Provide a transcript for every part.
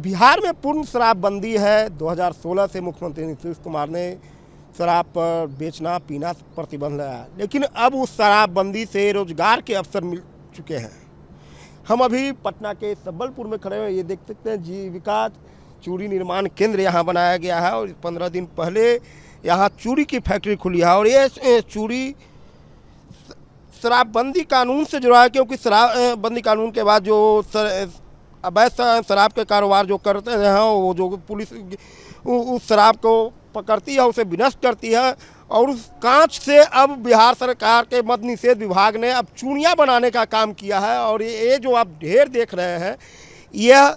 बिहार में पूर्ण शराबबंदी है। 2016 से मुख्यमंत्री नीतीश कुमार ने शराब पर बेचना पीना प्रतिबंध लगाया, लेकिन अब उस शराबबंदी से रोजगार के अवसर मिल चुके हैं। हम अभी पटना के सबलपुर में खड़े हैं। ये देख सकते हैं जीविका चूड़ी निर्माण केंद्र यहाँ बनाया गया है और 15 दिन पहले यहाँ चूड़ी की फैक्ट्री खुली है। और ये चूड़ी शराबबंदी कानून से जुड़ा है, क्योंकि शराबबंदी कानून के बाद जो अवैध शराब के कारोबार जो करते हैं वो जो पुलिस उस शराब को पकड़ती है, उसे विनष्ट करती है। और उस कांच से अब बिहार सरकार के मद्य निषेध विभाग ने अब चूड़ियाँ बनाने का काम किया है। और ये जो आप ढेर देख रहे हैं, यह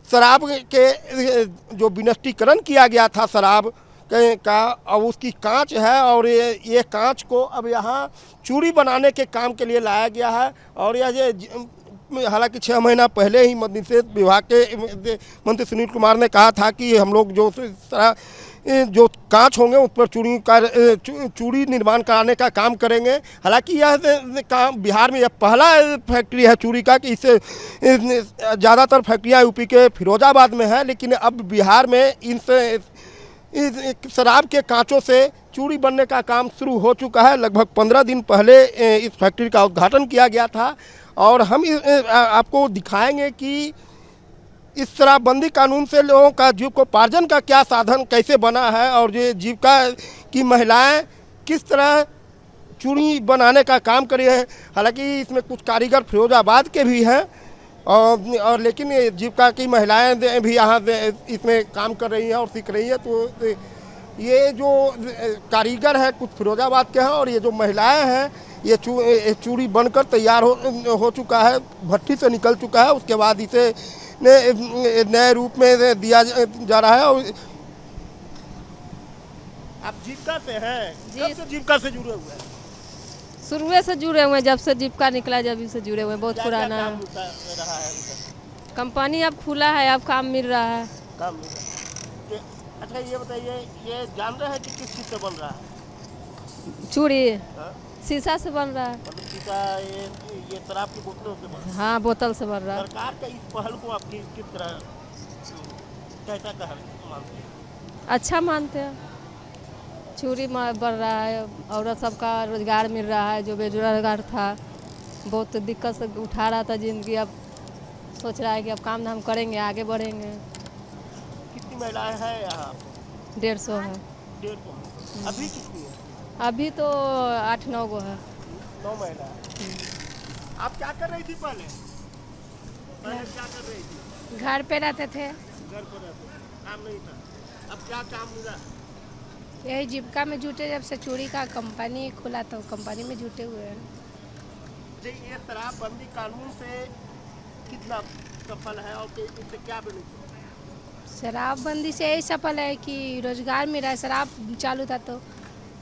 शराब के जो विनष्टीकरण किया गया था शराब का, अब उसकी कांच है। और ये कांच को अब यहाँ चूड़ी बनाने के काम के लिए लाया गया है। और यह हालांकि 6 महीना पहले ही मद्य निषेध विभाग के मंत्री सुनील कुमार ने कहा था कि हम लोग जो कांच होंगे उस पर चूड़ी निर्माण कराने का काम करेंगे। हालांकि यह काम बिहार में यह पहला फैक्ट्री है चूड़ी का, कि इससे ज़्यादातर फैक्ट्रियाँ यूपी के फिरोजाबाद में है। लेकिन अब बिहार में इनसे शराब के कांचों से चूड़ी बनने का काम शुरू हो चुका है। लगभग 15 दिन पहले इस फैक्ट्री का उद्घाटन किया गया था। और हम आपको दिखाएंगे कि इस शराबबंदी कानून से लोगों का जीविकोपार्जन का क्या साधन कैसे बना है, और ये जीविका की महिलाएं किस तरह चूड़ी बनाने का काम कर रही है। हालांकि इसमें कुछ कारीगर फिरोजाबाद के भी हैं और लेकिन जीविका की महिलाएं भी यहाँ इसमें काम कर रही हैं और सीख रही हैं। तो ये जो कारीगर हैं कुछ फिरोजाबाद के हैं, और ये जो महिलाएं हैं ये चूड़ी बनकर तैयार हो चुका है, भट्टी से निकल चुका है। उसके बाद इसे नए रूप में दिया जा रहा है। और आप जीविका से हैं, कब से जीविका से जुड़े हुए हैं? शुरू से जुड़े हुए हैं, जब से जीविका निकला जब से जुड़े हुए हैं। बहुत पुराना रहा है कंपनी अब खुला है, अब काम मिल रहा है। काम मिल रहा है। अच्छा ये बताइए, ये जान रहे हैं कि किस चीज़ से बन रहा है चूड़ी? शीशा से बन रहा है। मतलब शीशा, ये शराब की बोतलों से बन रहा है? हाँ, बोतल से बन रहा है। सरकार का इस पहल को आप किस तरह कैसा मानते हैं? अच्छा मानते हैं। चूड़ी बन रहा है, औरत सबका रोजगार मिल रहा है। जो बेरोजगार था, बहुत दिक्कत से उठा रहा था जिंदगी, अब सोच रहा है कि अब काम धाम करेंगे, आगे बढ़ेंगे। कितनी महिलाएं हैं यहाँ? 150 है। 150। अभी कितनी है? अभी तो 8-9 गो है। 9 महिला। आप क्या कर रही थी पहले क्या कर रही थी? घर पे रहते थे। घर पर रहते थे, काम नहीं था। अब क्या काम मिला? यही जीविका में जुटे, जब से चूड़ी का कंपनी खुला तो कंपनी में जुटे हुए हैं। जी, ये शराबबंदी कानून से कितना सफल है और इससे क्या बेनिफिट? शराबबंदी से यही सफल है कि रोजगार मिला है। शराब चालू था तो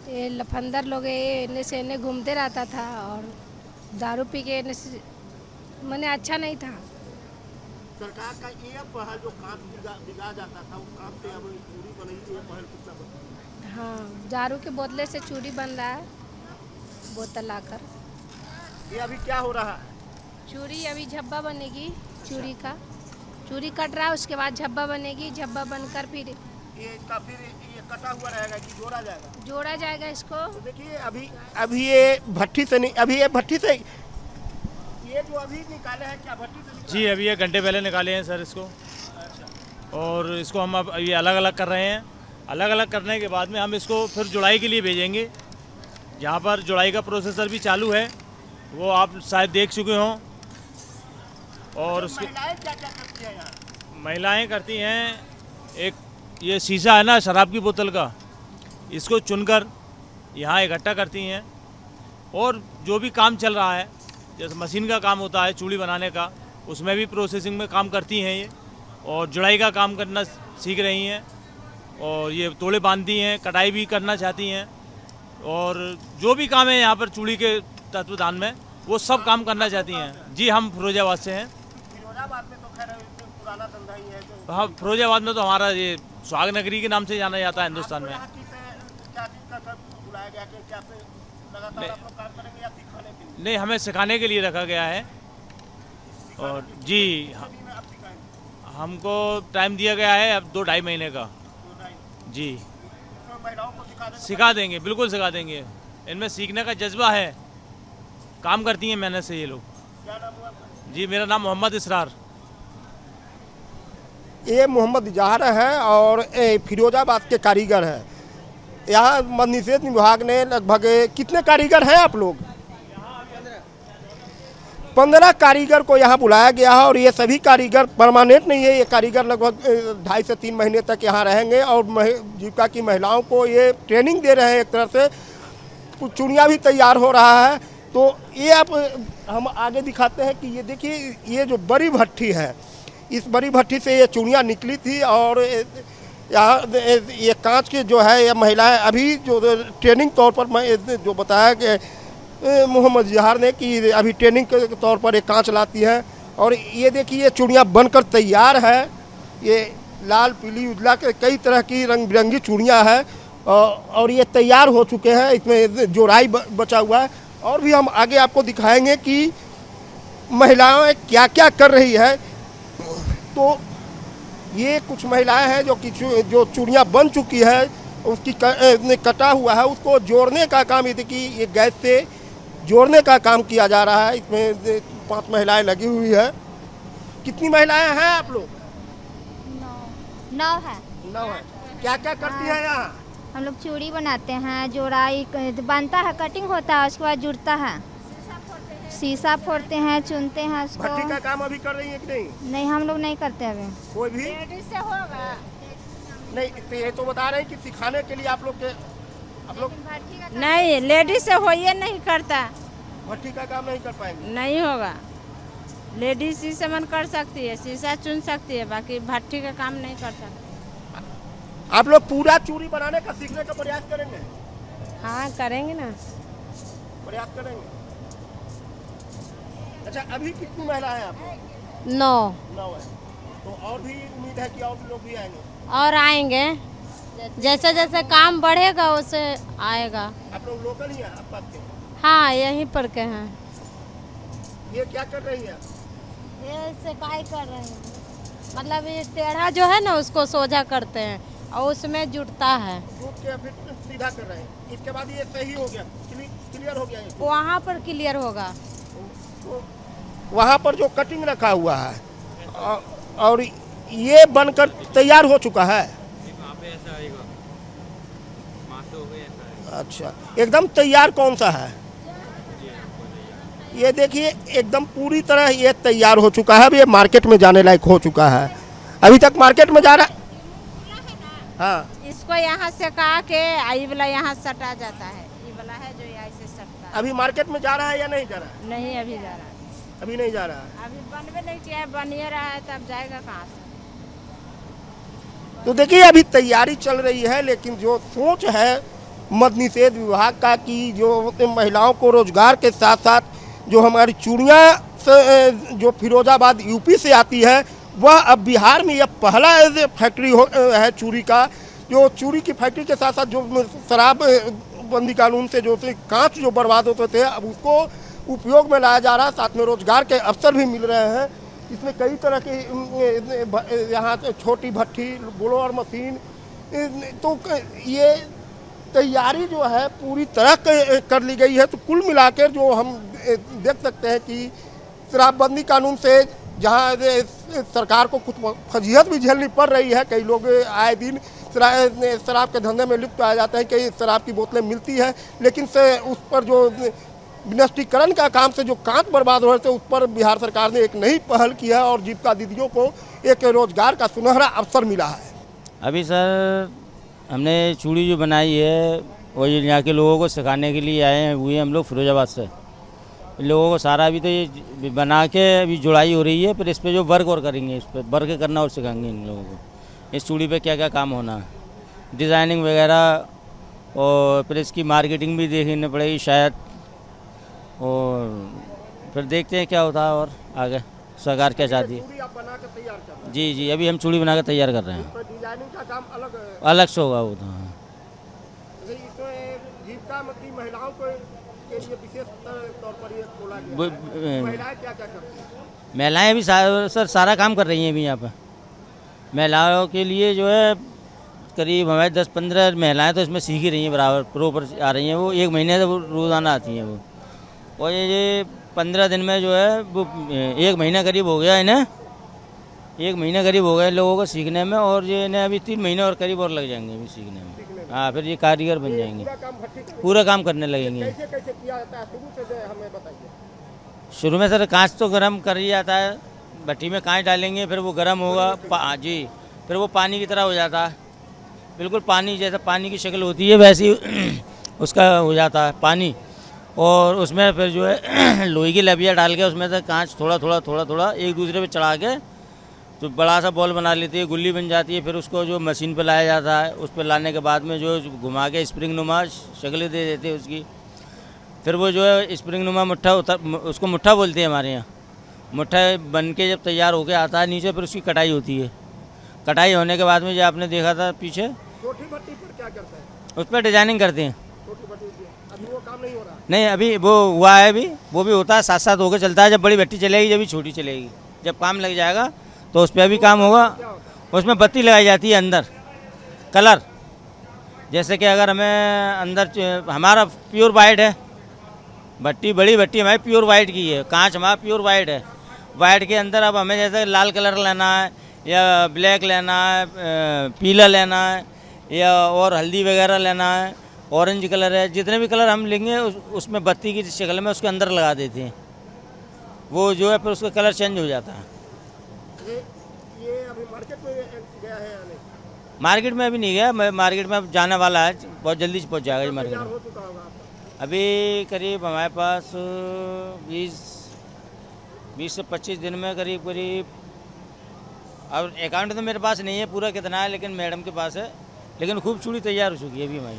ये लफंदर लोग इन्हें से इन्हें घूमते रहता था, और दारू पी के मैंने अच्छा नहीं था। सरकार का ये पहल जो कांच बिगा जाता था, उस कांच से अब चूड़ी बनी, ये पहल कितना बदला? हाँ, दारू के बोतले से चूड़ी बन रहा है, बोतल लाकर। ये अभी क्या हो रहा है? चूड़ी अभी झब्बा बनेगी चूड़ी का। चूड़ी कट रहा है, उसके बाद झब्बा बनेगी। झब्बा बनकर फिर ये कटा हुआ रहेगा कि जोड़ा जाएगा? जोड़ा जाएगा इसको। तो देखिए अभी ये भट्टी से नहीं, अभी ये भट्टी से ये जो अभी निकाले हैं, क्या भट्टी से निकाले? जी, अभी 1 घंटे पहले निकाले हैं सर इसको। अच्छा। और इसको हम अब ये अलग अलग कर रहे हैं। अलग अलग करने के बाद में हम इसको फिर जुड़ाई के लिए भेजेंगे। जहाँ पर जुड़ाई का प्रोसेसर भी चालू है, वो आप शायद देख चुके हों। और उसके महिलाएं क्या क्या करती हैं यहाँ? महिलाएं करती हैं, एक ये शीशा है ना शराब की बोतल का, इसको चुनकर यहाँ इकट्ठा करती हैं। और जो भी काम चल रहा है, जैसे मशीन का काम होता है चूड़ी बनाने का, उसमें भी प्रोसेसिंग में काम करती हैं ये। और जुड़ाई का काम करना सीख रही हैं, और ये तोड़े बांधती हैं, कटाई भी करना चाहती हैं। और जो भी काम है यहाँ पर चूड़ी के तत्वदान में, वो सब काम करना चाहती हैं। जी, हम फिरोजाबाद से हैं। फिरोजाबाद में तो खैर पुराना धंधा ही है। तो हाँ, फिरोजाबाद में तो हमारा ये सुहाग नगरी के नाम से जाना जाता है हिंदुस्तान में। क्या चीज़ का सब बुलाया गया कि क्या से लगातार आप लोग काम करेंगे या सिखाने के लिए? नहीं, हमें सिखाने के लिए रखा गया है। और जी हमको टाइम दिया गया है अब 2-2.5 महीने का। जी, महिलाओं को सिखा देंगे, बिल्कुल सिखा देंगे। इनमें सीखने का जज्बा है, काम करती हैं मेहनत से ये लोग। क्या नाम हुआ आपका? जी, मेरा नाम मोहम्मद इसरार। ये मोहम्मद इजहार है और फिरोजाबाद के कारीगर हैं। यहाँ मद्य निषेध विभाग ने लगभग कितने कारीगर हैं आप लोग? 15 कारीगर को यहाँ बुलाया गया है और ये सभी कारीगर परमानेंट नहीं है। ये कारीगर लगभग 2.5 से 3 महीने तक यहाँ रहेंगे और जीविका की महिलाओं को ये ट्रेनिंग दे रहे हैं। एक तरह से चूड़ियाँ भी तैयार हो रहा है। तो ये आप हम आगे दिखाते हैं कि ये देखिए, ये जो बड़ी भट्ठी है, इस बड़ी भट्टी से ये चूड़ियाँ निकली थी और यहाँ ये कांच के जो है ये महिलाएं अभी जो ट्रेनिंग तौर पर मैं जो बताया कि मोहम्मद इजहार ने कि अभी ट्रेनिंग के तौर पर एक कांच लाती है। और ये देखिए, ये चूड़ियाँ बनकर तैयार है। ये लाल, पीली, उजला के कई तरह की रंग बिरंगी चूड़ियाँ हैं और ये तैयार हो चुके हैं। इसमें जोड़ाई बचा हुआ है और भी हम आगे आपको दिखाएंगे कि महिलाएं क्या क्या कर रही है। तो ये कुछ महिलाएं हैं जो चूड़ियाँ बन चुकी है, उसकी कटा हुआ है, उसको जोड़ने का काम, ये देखिए ये गैस से जोड़ने का काम किया जा रहा है। इसमें 5 महिलाएं लगी हुई है। कितनी महिलाएं हैं आप लोग? 9 है। 9 है। क्या क्या करती हैं यहाँ? हम लोग चूड़ी बनाते हैं, जोड़ाई बनता है, कटिंग होता है, उसके बाद जुड़ता है, शीशा फोड़ते हैं, चुनते हैं उसको। भट्टी का काम अभी कर रही है कि नहीं? नहीं, हम लोग नहीं करते अभी। कोई भी लेडीज से होगा नहीं? तो ये तो बता रहे हैं कि सिखाने के लिए आप लोग नहीं, लेडीज से हो ये नहीं करता, भट्टी का काम नहीं कर पाएंगे। नहीं होगा। लेडीज ही से मन कर सकती है, शीशा चुन सकती है, बाकी भट्टी का काम नहीं कर सकती। आप लोग पूरा चूड़ी बनाने का सीखने का प्रयास करेंगे? हाँ, करेंगे ना, प्रयास करेंगे। अच्छा, अभी कितनी महिलाएं हैं आप लोग? 9 9 है। तो और भी उम्मीद है कि और भी लोग भी आएंगे? और आएंगे, जैसे जैसे काम बढ़ेगा वैसे आएगा। आप लोग लोकल ही हैं आसपास के? हाँ, यहीं पर के हैं। ये क्या कर रही है? ये सिकाई कर रहे हैं, मतलब ये टेढ़ा जो है ना उसको सोजा करते हैं और उसमें जुड़ता है। जुट के फिर सीधा कर रहे हैं। इसके बाद ये सही हो गया, क्लियर हो गया ये। वहाँ पर क्लियर होगा। तो वहाँ पर जो कटिंग रखा हुआ है और ये बनकर तैयार हो चुका है। अच्छा, एकदम तैयार कौन सा है? ये देखिए, एकदम पूरी तरह ये तैयार हो चुका है। अब ये मार्केट में जाने लायक हो चुका है। अभी तक मार्केट में जा रहा है। हाँ, इसको यहाँ से कहा के आई वाला यहाँ सटा जाता है, ये वाला है जो यहाँ से सटता है। अभी मार्केट में जा रहा है या नहीं जा रहा है? नहीं, अभी जा रहा है, अभी नहीं जा रहा है। अभी बनवे नहीं किया, बनिए रहा है, तब जाएगा कहाँ से? तो देखिए, अभी तैयारी चल रही है, लेकिन जो सोच है मद्य निषेध विभाग का कि जो महिलाओं को रोजगार के साथ साथ जो हमारी चूड़ियाँ जो फिरोजाबाद यूपी से आती है, वह अब बिहार में यह पहला फैक्ट्री है चूड़ी का। जो चूड़ी की फैक्ट्री के साथ साथ जो शराब बंदी कानून से जो कांच जो बर्बाद होते थे, अब उसको उपयोग में लाया जा रहा है। साथ में रोजगार के अवसर भी मिल रहे हैं। इसमें कई तरह की यहाँ छोटी भट्ठी, ब्लोअर मशीन, तो ये तैयारी जो है पूरी तरह कर ली गई है। तो कुल मिलाकर जो हम देख सकते हैं कि शराबबंदी कानून से जहाँ सरकार को कुछ फजीहत भी झेलनी पड़ रही है। कई लोग आए दिन शराब के धंधे में लिप्त पाए जाते हैं, कई शराब की बोतलें मिलती हैं, लेकिन से उस पर जो विनष्टीकरण का काम से जो कांच बर्बाद हो रहे थे, उस पर बिहार सरकार ने एक नई पहल की है और जीविका दीदियों को एक रोजगार का सुनहरा अवसर मिला है। अभी सर हमने चूड़ी जो बनाई है वो यहाँ के लोगों को सिखाने के लिए आए हुए हम लोग फिरोजाबाद से। इन लोगों को सारा अभी तो ये बना के अभी जुड़ाई हो रही है, फिर इस पर जो वर्क और करेंगे, इस पर वर्क करना और सिखाएंगे इन लोगों को इस चूड़ी पे क्या क्या काम होना है, डिज़ाइनिंग वगैरह, और फिर इसकी मार्केटिंग भी देखनी पड़ेगी शायद, और फिर देखते हैं क्या होता है और आगे सरकार क्या चाहती है। चूड़ी आप बना के तैयार कर रहे हैं? जी जी, अभी हम चूड़ी बना के तैयार कर रहे हैं। पर डिजाइनिंग का काम अलग है। अलग से होगा वो तो। हाँ, इसमें जीविका महिलाओं को के लिए विशेष तौर पर ये खोला गया है। महिलाएं क्या क्या करती हैं? महिलाएं भी सर सारा काम कर रही हैं अभी यहाँ पर। महिलाओं के लिए जो है करीब हमारे 10-15 महिलाएं तो इसमें सीख ही रही हैं, बराबर प्रॉपर आ रही हैं। वो 1 महीने से वो रोज़ाना आती हैं वो। और ये 15 दिन में जो है वो 1 महीना करीब हो गया इन्हें, 1 महीना करीब हो गया इन लोगों को सीखने में। और ये इन्हें अभी 3 महीने और करीब और लग जाएंगे अभी सीखने में। हाँ, फिर ये कारीगर बन जाएंगे, पूरा काम करने लगेंगे। कैसे कैसे किया जाता है शुरू से जो हमें बताइए। शुरू में सर कांच तो गर्म कर ही जाता है, भट्टी में कांच डालेंगे, फिर वो गर्म होगा जी, फिर वो पानी की तरह हो जाता है, बिल्कुल पानी जैसा पानी की शक्ल होती है वैसी उसका हो जाता है पानी। और उसमें फिर जो है लोहे की लबिया डाल के उसमें से कांच थोड़ा थोड़ा एक दूसरे पे चढ़ा के तो बड़ा सा बॉल बना लेती है, गुल्ली बन जाती है। फिर उसको जो मशीन पे लाया जाता है, उस पर लाने के बाद में जो घुमा के स्प्रिंग नुमा शक्ल दे देते हैं उसकी। फिर वो जो है स्प्रिंग नुमा मुट्ठा उसको मुट्ठा बोलते हैं हमारे यहाँ। मुट्ठा बन के जब तैयार होके आता है नीचे, फिर उसकी कटाई होती है। कटाई होने के बाद में जो आपने देखा था पीछे, छोटी भट्टी पर क्या करता है? उस पर डिजाइनिंग करते हैं। छोटी भट्टी अभी वो काम नहीं हो रहा। नहीं, अभी वो हुआ है, अभी वो भी होता है, साथ साथ होकर चलता है। जब बड़ी भट्टी चलेगी, जब भी छोटी चलेगी, जब काम लग जाएगा तो उस पर भी काम होगा। उसमें बत्ती लगाई जाती है अंदर, कलर। जैसे कि अगर हमें अंदर हमारा प्योर वाइट है भट्टी, बड़ी भट्टी हमारी प्योर वाइट की है, कांच हमारा प्योर वाइट है। वाइट के अंदर अब हमें जैसे लाल कलर लेना है या ब्लैक लेना है, पीला लेना है या और हल्दी वगैरह लेना है, ऑरेंज कलर है, जितने भी कलर हम लेंगे उसमें बत्ती की शक्ल में उसके अंदर लगा देते हैं। वो जो है फिर उसका कलर चेंज हो जाता है। ये अभी मार्केट में गया है या नहीं? मार्केट में अभी नहीं गया, मैं मार्केट में अब जाने वाला है, बहुत जल्दी से पहुंच जाएगा ये मार्केट तैयार में। हो चुका होगा आपका? अभी करीब हमारे पास 20 से 25 दिन में करीब अब अकाउंट तो मेरे पास नहीं है पूरा कितना है, लेकिन मैडम के पास है। लेकिन खूब चूड़ी तैयार हो चुकी है अभी हमारी।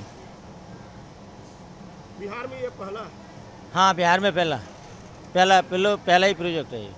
बिहार में ये पहला है। हाँ, बिहार में पहला ही प्रोजेक्ट है ये।